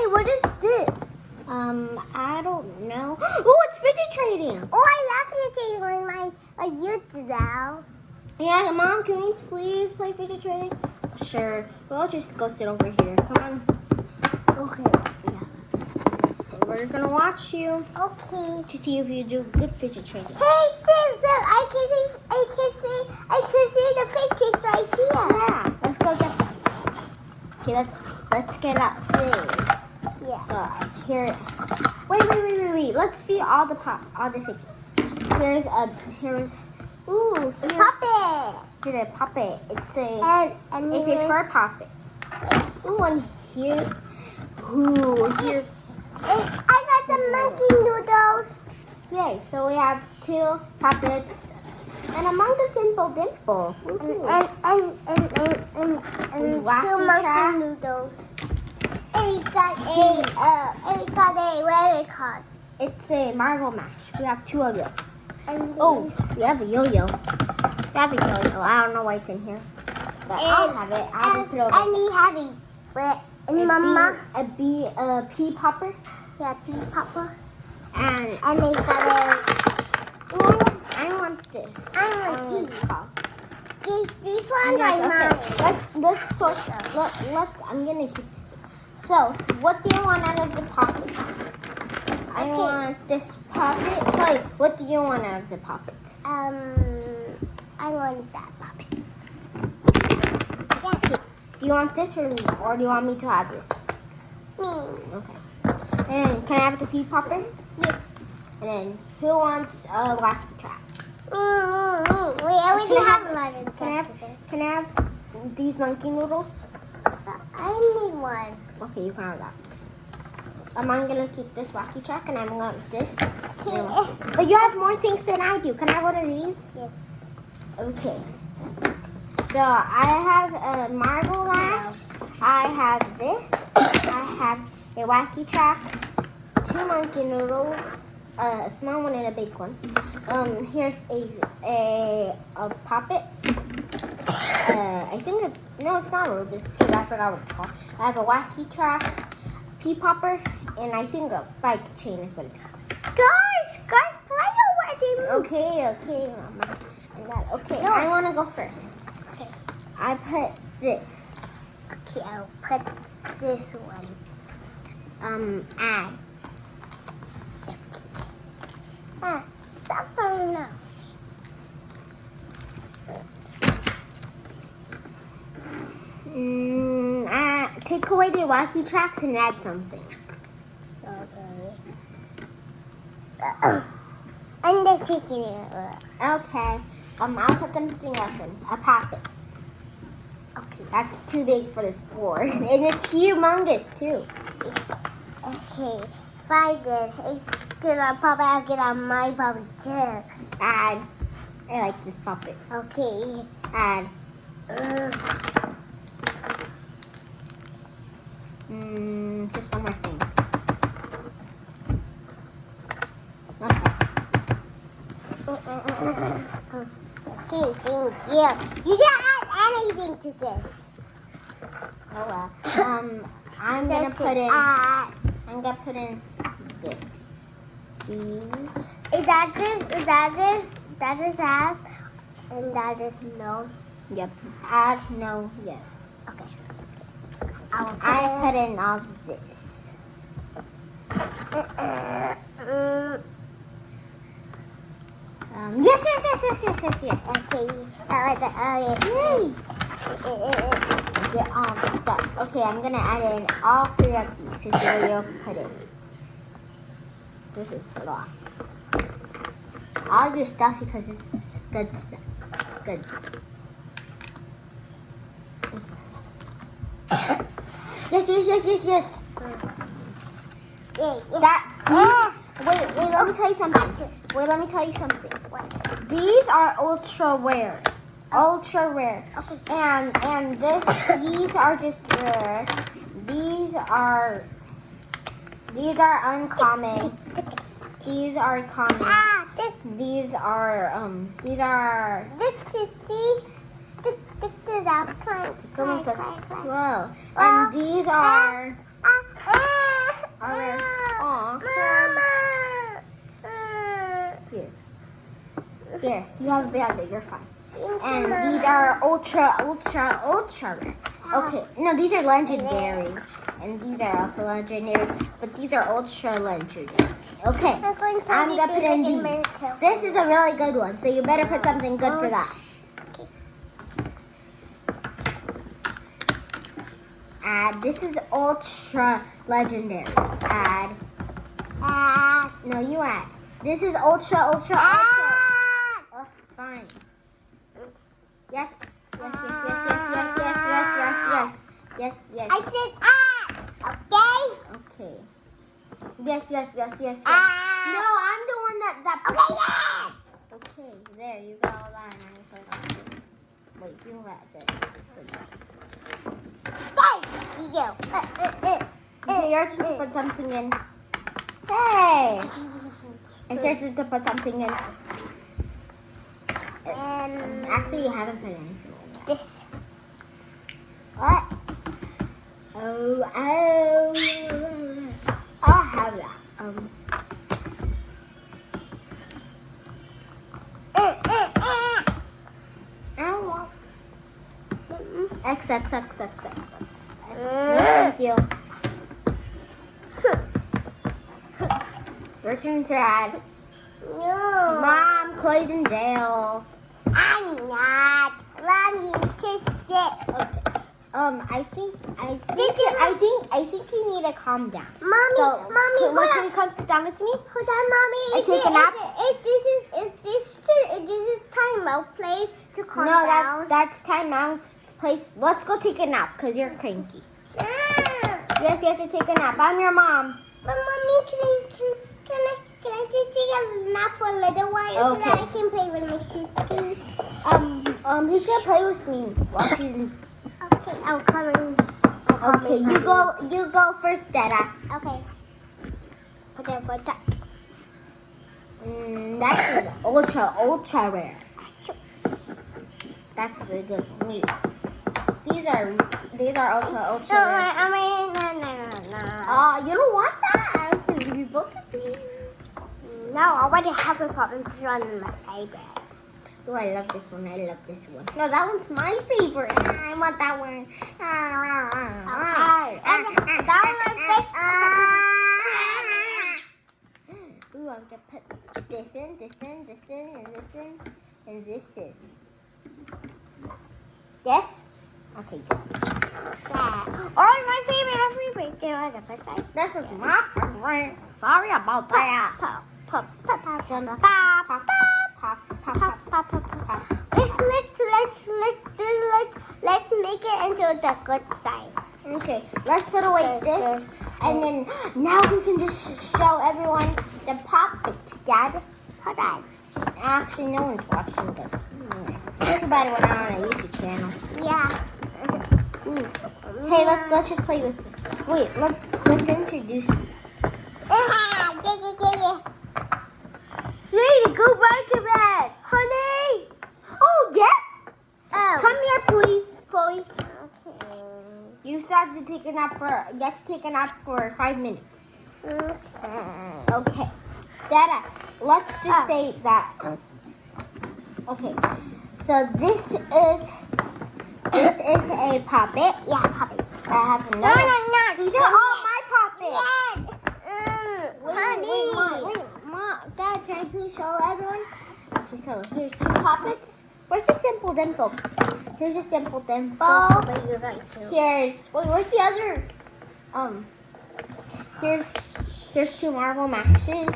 Hey, what is this? I don't know. Oh, it's fidget trading. Oh, I love fidget trading on my YouTube now. Yeah, Mom, can we please play fidget trading? Sure. We'll just go sit over here. Come on. Okay. Yeah. So we're gonna watch you Okay. to see if you do good fidget trading. Hey, Sim, I can see the fidgets right here. Yeah. Let's go get them. Okay, let's get out. Yeah. So here. Wait. Let's see all the fidgets. Here's. Ooh, here's Puppet. Here's a puppet. It's And a square puppet. Ooh, and here. Ooh, here. I got some monkey noodles. Yay! So we have 2 puppets and Among the Simple Dimple. And Wacky 2 monkey track. noodles. And we got a what is it called? It's a marble mash. We have 2 of those. And Oh, we have a yo-yo. We have a yo-yo. I don't know why it's in here, but I'll have it. I'll put it over. And we have a pea popper. Yeah, pea popper. And they got ooh, I want this. I want these. these ones are mine. Let's sort them. I'm gonna keep this. So, what do you want out of the poppets? I want this poppet. Chloe, what do you want out of the poppets? I want that puppet. Yeah. Do you want this or do you want me to have this? Me. Okay. And can I have the pea popper? Yes. And then who wants a wacky track? Me. We already have a lot of Can I have these monkey noodles? I need one. Okay, you can have that. I'm gonna keep this wacky track and I'm gonna this. Okay. But you have more things than I do. Can I have one of these? Yes. Okay. So I have a marble lash. I have this. I have a wacky track. 2 monkey noodles. A small one and a big one. Here's a puppet. I think no, it's not a Rubik's because I forgot what it's called. I have a wacky track, pea popper, and I think a bike chain is what it's called. Guys, play already. Okay, Mama. Okay, I want to go first. Okay. I put this. Okay, I'll put this one. Add. Something now. Take away the wacky tracks and add something. Okay. And the chicken. Okay. I'll put something else in. A pocket. Okay, that's too big for this board. And it's humongous too. Okay. Find it. It's good on Papa. I'll get on my puppet too. Add. I like this puppet. Okay. Add. Just one more thing. Okay, thank you. You didn't add anything to this. Oh well. I'm gonna put in. I'm gonna put in this. These. Is that this? That is that. And that is no. Yep. Add no. Yes. Okay. I put in all of this. Yes. Okay. Yes. Get all the stuff. Okay, I'm gonna add in all 3 of these to see where you'll put it. This is a lot. All your stuff because it's good stuff. Good. Yes. Wait, let me tell you something. These are ultra rare. Okay. And these are just rare. These are uncommon. These are common. These are This is our kind. it's almost as 12. And these are Here, you have a bandit. You're fine. And these are ultra rare. Okay, no, these are legendary. And these are also legendary. But these are ultra legendary. Okay, I'm gonna put in these. This is a really good one, so you better put something good for that. Add. This is ultra legendary. Add. No, you add. This is ultra. Ugh, fine. Yes. Yes. I said okay? Okay. Yes. No, I'm the one that. Okay, yes! Okay, there you go. Hold on. Wait, you let this. Thank you. Okay, yours is to put something in. Hey! It's yours to put something in. Actually, you haven't put anything in. This. What? Oh. I'll have that. I don't want. X. Thank you. Return to add. No. Mom, Chloe's in jail. I'm not. Mommy, just it. Okay. I think you need to calm down. Mommy, So, Mommy, can you come sit down with me? hold on, Mommy. I take a nap? This is time out place to calm No, down. that's time out. Place. Let's go take a nap because you're cranky. Yes, you have to take a nap. I'm your mom. But Mommy, can I just take a nap for a little while so that I can play with my sister? Who's gonna play with me while she's in? Okay, I'll come in. Okay, you go first, Dada. Okay. Put that for that. That's an ultra rare. That's a good one. Wait. These are ultra rare. No. You don't want that? I was gonna give you both of these. No, I already have a problem. This one is my favorite. Oh, I love this one. No, that one's my favorite. I want that one. Okay. And that one my favorite. Ooh, I'm gonna put this in, and this in. Yes? Okay, good. Oh, my favorite. This is my favorite. Sorry about that. Let's make it into the good side. Okay, let's put away this, and then now we can just show everyone the puppets, Dad. Hold on. Actually, no one's watching this. Everybody went on a YouTube channel. Yeah. Hey, let's just play with it. Wait, let's introduce. Sweetie, go back to bed. Honey. Oh yes. Oh. Come here, please, Chloe. Okay. You have to take a nap for 5 minutes. Okay. Dada, let's just say that. Okay. So this is a puppet. Yeah, puppet. I have another. No. These are all my puppets. Yes. Wait, Mom, Dad, can I please show everyone? Okay, so here's 2 puppets. Where's the simple dimple? Here's a simple dimple. Here's where's the other? Here's 2 Marvel Maxes.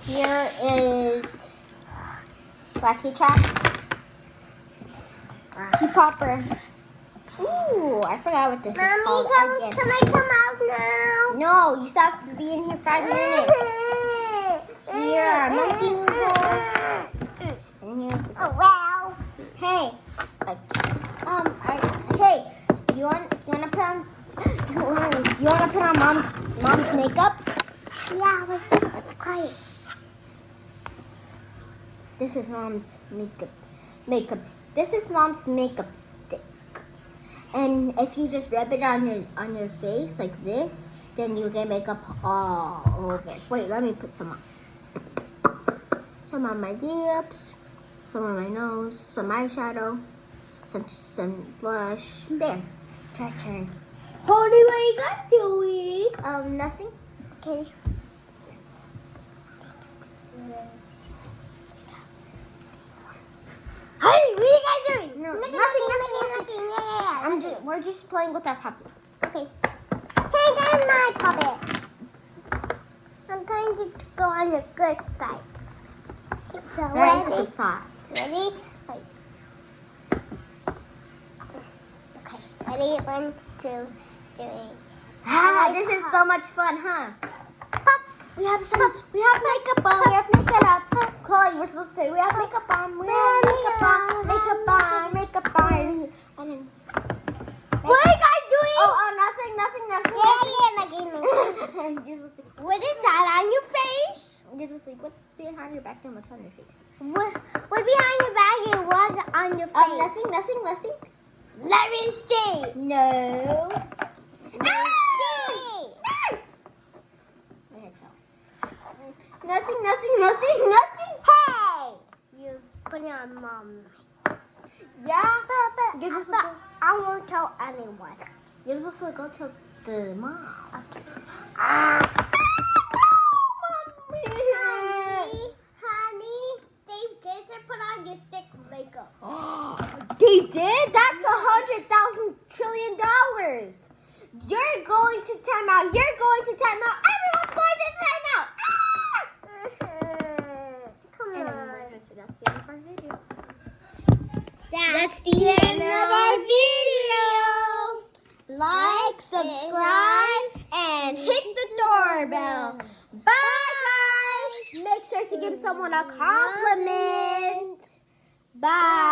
Here is Wacky Tracks. Keep Popper. Ooh, I forgot what this is called again. Can I come out now? No, you still have to be in here 5 minutes. Here are monkey noodles. And here's Oh wow. hey, you wanna put on mom's makeup? Yeah, let's quiet. This is mom's makeup. This is mom's makeup stick. And if you just rub it on your face like this, then you get makeup all over. Wait, let me put some on my lips. some on my nose, some eyeshadow, some blush. There. Your turn. Honey, what are you guys doing? Nothing. Okay. Honey, what are you guys doing? No, nothing. Yeah. We're just playing with our puppets. Okay. Hey, there's my puppet. I'm trying to go on the good side. So Right, good side. Ready? Like. Okay. Ready? 1, 2, 3. This is so much fun, huh? Pop. We have makeup on. We have makeup up. Chloe, we're supposed to say we have makeup on. We have makeup on. Makeup on. Makeup on. And then. What are you guys doing? Oh, nothing. You're supposed to. What is that on your face? You're supposed to say what's behind your back and what's on your face. What behind your back and what's on your face? Nothing. Let me see. No. Ah! Nothing. Hey! You put it on mom. Yeah. But I won't tell anyone. You're supposed to go to the mom. Okay. Mommy. Honey, they did put on your sick makeup. They did? That's $100,000 trillion. You're going to time out. You're going to time out. Everyone's going to time out. Come And on. then we're going to say that's the end of our video. That's the end of our video. Like, subscribe, and hit the doorbell. Bye, guys. Make sure to give someone a compliment. Bye.